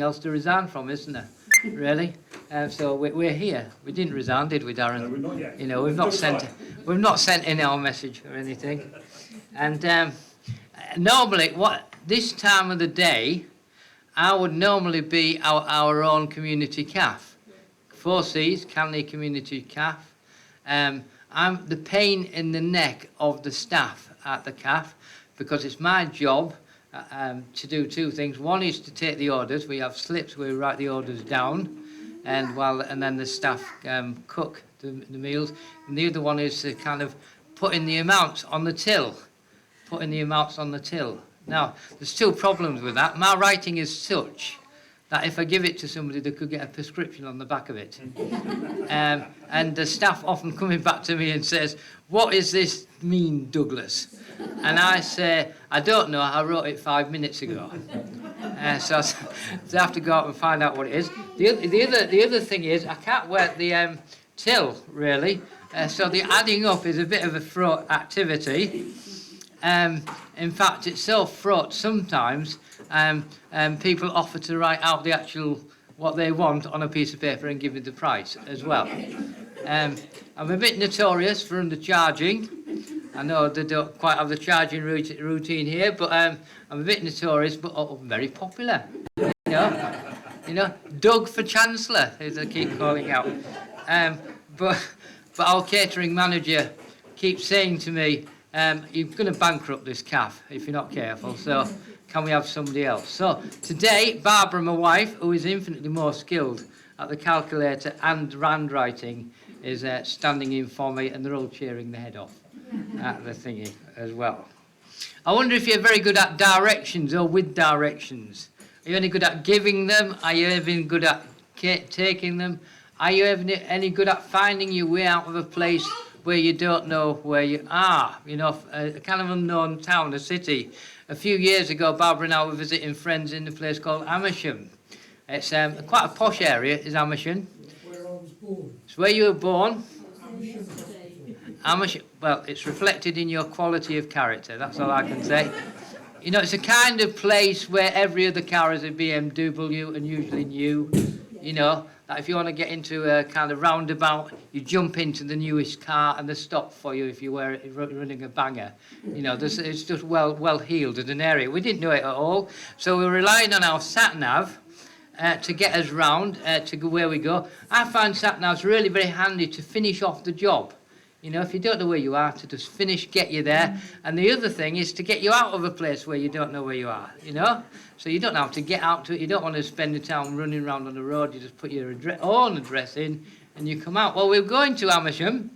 else to resign from, isn't there? Really? So we're here. We didn't resign, did we, Darren? No, we're not yet. You know, we've not sent in our message or anything. And normally, this time of the day, I would normally be our own community calf. 4Cs, Canley Community Calf. I'm the pain in the neck of the staff at the calf because it's my job to do two things. One is to take the orders. We have slips where we write the orders down, and then the staff cook the meals. And the other one is to kind of put in the amounts on the till. Now, there's two problems with that. My writing is such that if I give it to somebody, they could get a prescription on the back of it. And the staff often coming back to me and says, "What does this mean, Douglas?" And I say, "I don't know, I wrote it 5 minutes ago." So I have to go out and find out what it is. The other thing is, I can't work the till, really. So the adding up is a bit of a fraught activity. In fact, it's so fraught sometimes, people offer to write out the actual what they want on a piece of paper and give me the price as well. I'm a bit notorious for undercharging. I know they don't quite have the charging routine here, but I'm a bit notorious, but very popular. You know, Doug for Chancellor, as I keep calling out. But our catering manager keeps saying to me, "You're going to bankrupt this calf if you're not careful, so can we have somebody else?" So today, Barbara, my wife, who is infinitely more skilled at the calculator and handwriting, is standing in for me, and they're all cheering their head off at the thingy as well. I wonder if you're very good at directions or with directions. Are you any good at giving them? Are you even good at taking them? Are you any good at finding your way out of a place where you don't know where you are? You know, a kind of unknown town, a city. A few years ago, Barbara and I were visiting friends in a place called Amersham. It's quite a posh area, is Amersham. Where I was born. It's where you were born. Amersham. Well, it's reflected in your quality of character, that's all I can say. You know, it's a kind of place where every other car is a BMW and usually new. You know, that if you want to get into a kind of roundabout, you jump into the newest car and they stop for you if you were running a banger. You know, it's just well heeled as an area. We didn't know it at all, so we're relying on our Sat Nav to get us round to go where we go. I find Sat Nav's really very handy to finish off the job. You know, if you don't know where you are, to just get you there. And the other thing is to get you out of a place where you don't know where you are, you know? So you don't have to get out to it. You don't want to spend the time running around on the road. You just put your own address in and you come out. Well, we were going to Amersham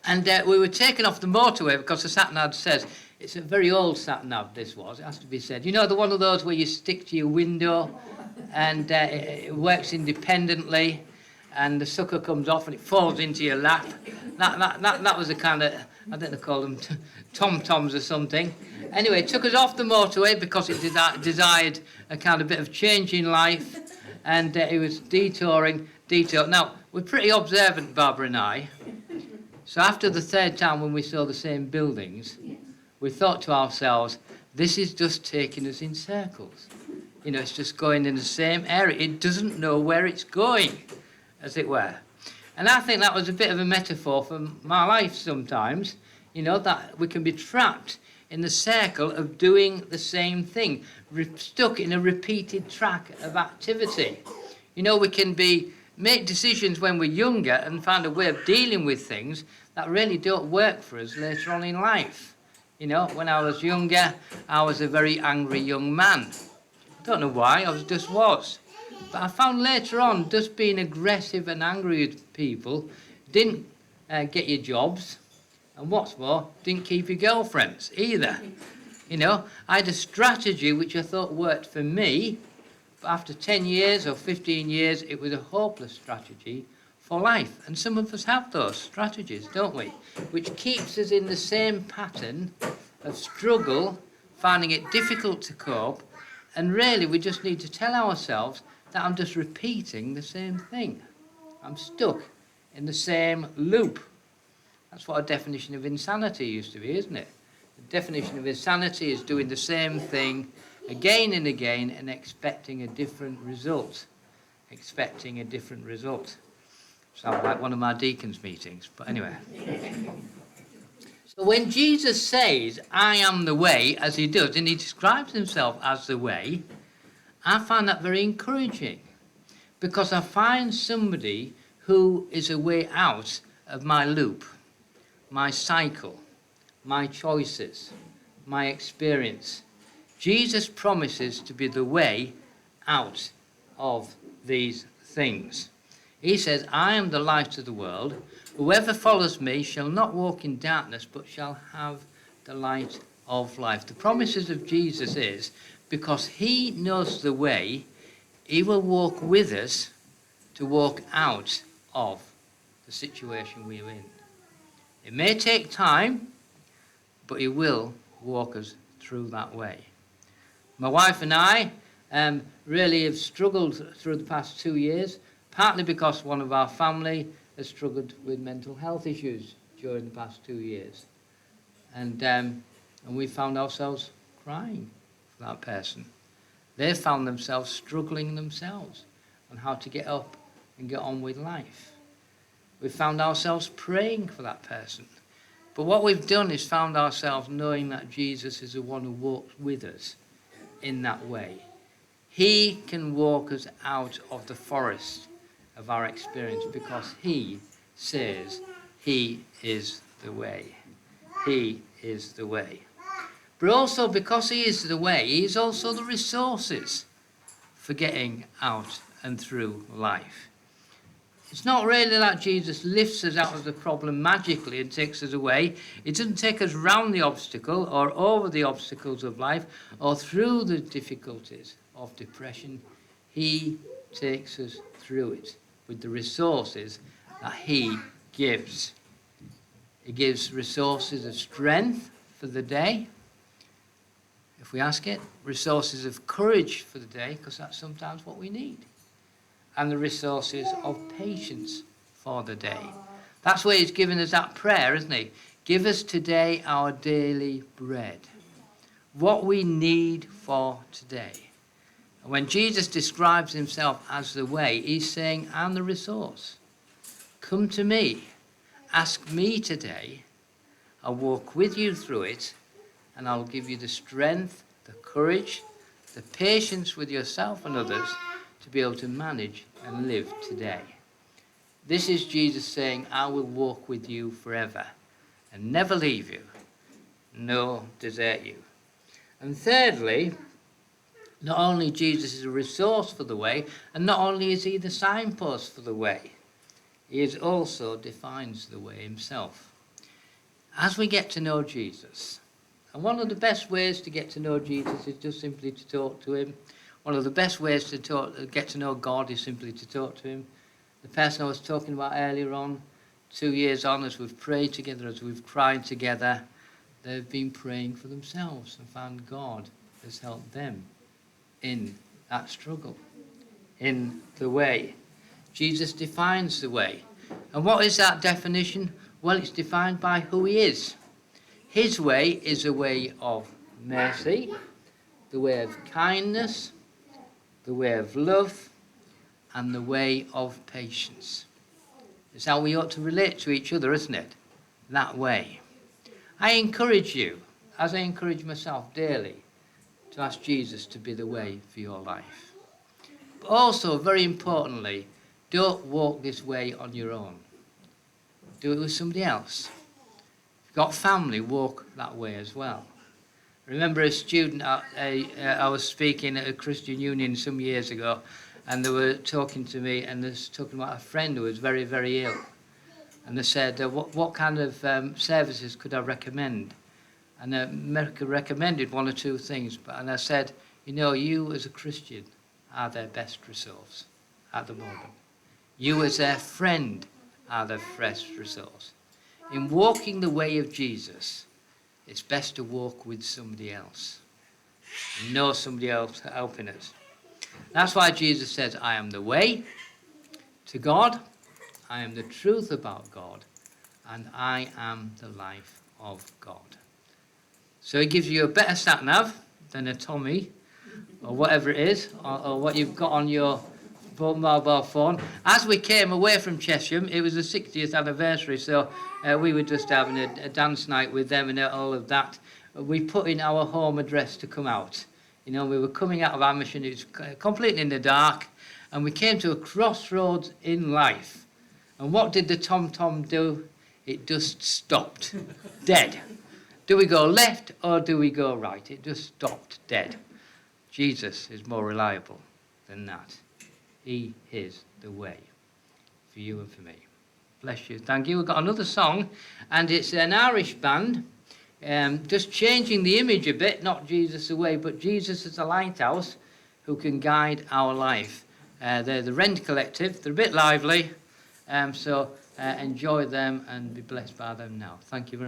and we were taken off the motorway because the Sat Nav says, it's a very old Sat Nav, this was, it has to be said. You know, the one of those where you stick to your window and it works independently, and the sucker comes off and it falls into your lap. That was a kind of, I don't know, call them tom-toms or something. Anyway, it took us off the motorway because it desired a kind of bit of change in life, and it was detouring. Now, we're pretty observant, Barbara and I, so after the third time when we saw the same buildings, we thought to ourselves, this is just taking us in circles. You know, it's just going in the same area. It doesn't know where it's going, as it were. And I think that was a bit of a metaphor for my life sometimes, you know, that we can be trapped in the circle of doing the same thing, stuck in a repeated track of activity. You know, we can make decisions when we're younger and find a way of dealing with things that really don't work for us later on in life. You know, when I was younger, I was a very angry young man. I don't know why, I just was. But I found later on, just being aggressive and angry with people didn't get you jobs, and what's more, didn't keep your girlfriends either. You know, I had a strategy which I thought worked for me, but after 10 years or 15 years, it was a hopeless strategy for life. And some of us have those strategies, don't we? Which keeps us in the same pattern of struggle, finding it difficult to cope, and really we just need to tell ourselves that I'm just repeating the same thing. I'm stuck in the same loop. That's what a definition of insanity used to be, isn't it? The definition of insanity is doing the same thing again and again, and expecting a different result. Expecting a different result. Sounds like one of my deacons' meetings, but anyway. So when Jesus says, I am the way, as he does, and he describes himself as the way, I find that very encouraging, because I find somebody who is a way out of my loop, my cycle, my choices, my experience. Jesus promises to be the way out of these things. He says, I am the light of the world. Whoever follows me shall not walk in darkness, but shall have the light of life. The promises of Jesus is, because he knows the way, he will walk with us to walk out of the situation we're in. It may take time, but he will walk us through that way. My wife and I really have struggled through the past 2 years, partly because one of our family has struggled with mental health issues during the past 2 years. And we found ourselves crying for that person. They found themselves struggling themselves on how to get up and get on with life. We found ourselves praying for that person. But what we've done is found ourselves knowing that Jesus is the one who walks with us in that way. He can walk us out of the forest of our experience because he says he is the way. He is the way. But also because he is the way, he is also the resources for getting out and through life. It's not really that Jesus lifts us out of the problem magically and takes us away. It doesn't take us round the obstacle or over the obstacles of life or through the difficulties of depression. He takes us through it with the resources that he gives. He gives resources of strength for the day, if we ask it, resources of courage for the day, because that's sometimes what we need, and the resources of patience for the day. That's where he's given us that prayer, isn't he? Give us today our daily bread. What we need for today. And when Jesus describes himself as the way, he's saying, I'm the resource. Come to me. Ask me today. I'll walk with you through it, and I'll give you the strength, the courage, the patience with yourself and others to be able to manage and live today. This is Jesus saying, I will walk with you forever and never leave you, nor desert you. And thirdly, not only Jesus is a resource for the way, and not only is he the signpost for the way, he also defines the way himself. As we get to know Jesus, and one of the best ways to get to know Jesus is just simply to talk to him. One of the best ways to get to know God is simply to talk to him. The person I was talking about earlier on, 2 years on, as we've prayed together, as we've cried together, they've been praying for themselves and found God has helped them in that struggle, in the way. Jesus defines the way. And what is that definition? Well, it's defined by who he is. His way is a way of mercy, the way of kindness, the way of love, and the way of patience. It's how we ought to relate to each other, isn't it? That way. I encourage you, as I encourage myself daily, to ask Jesus to be the way for your life. But also, very importantly, don't walk this way on your own. Do it with somebody else. If you've got family, walk that way as well. I remember a student, I was speaking at a Christian Union some years ago, and they were talking to me, and they were talking about a friend who was very, very ill. And they said, what kind of services could I recommend? And America recommended one or two things. And I said, you as a Christian are their best resource at the moment. You as their friend are their best resource. In walking the way of Jesus, it's best to walk with somebody else. Know somebody else helping us. That's why Jesus says, I am the way to God, I am the truth about God, and I am the life of God. So he gives you a better Sat Nav than a Tommy or whatever it is, or what you've got on your mobile phone. As we came away from Chesham, it was the 60th anniversary, so we were just having a dance night with them and all of that. We put in our home address to come out. You know, we were coming out of our mission, it was completely in the dark, and we came to a crossroads in life. And what did the tom-tom do? It just stopped, dead. Do we go left or do we go right? It just stopped, dead. Jesus is more reliable than that. He is the way for you and for me. Bless you. Thank you. We've got another song, and it's an Irish band, just changing the image a bit, not Jesus away, but Jesus as a lighthouse who can guide our life. They're the Rent Collective. They're a bit lively, so enjoy them and be blessed by them now. Thank you very much.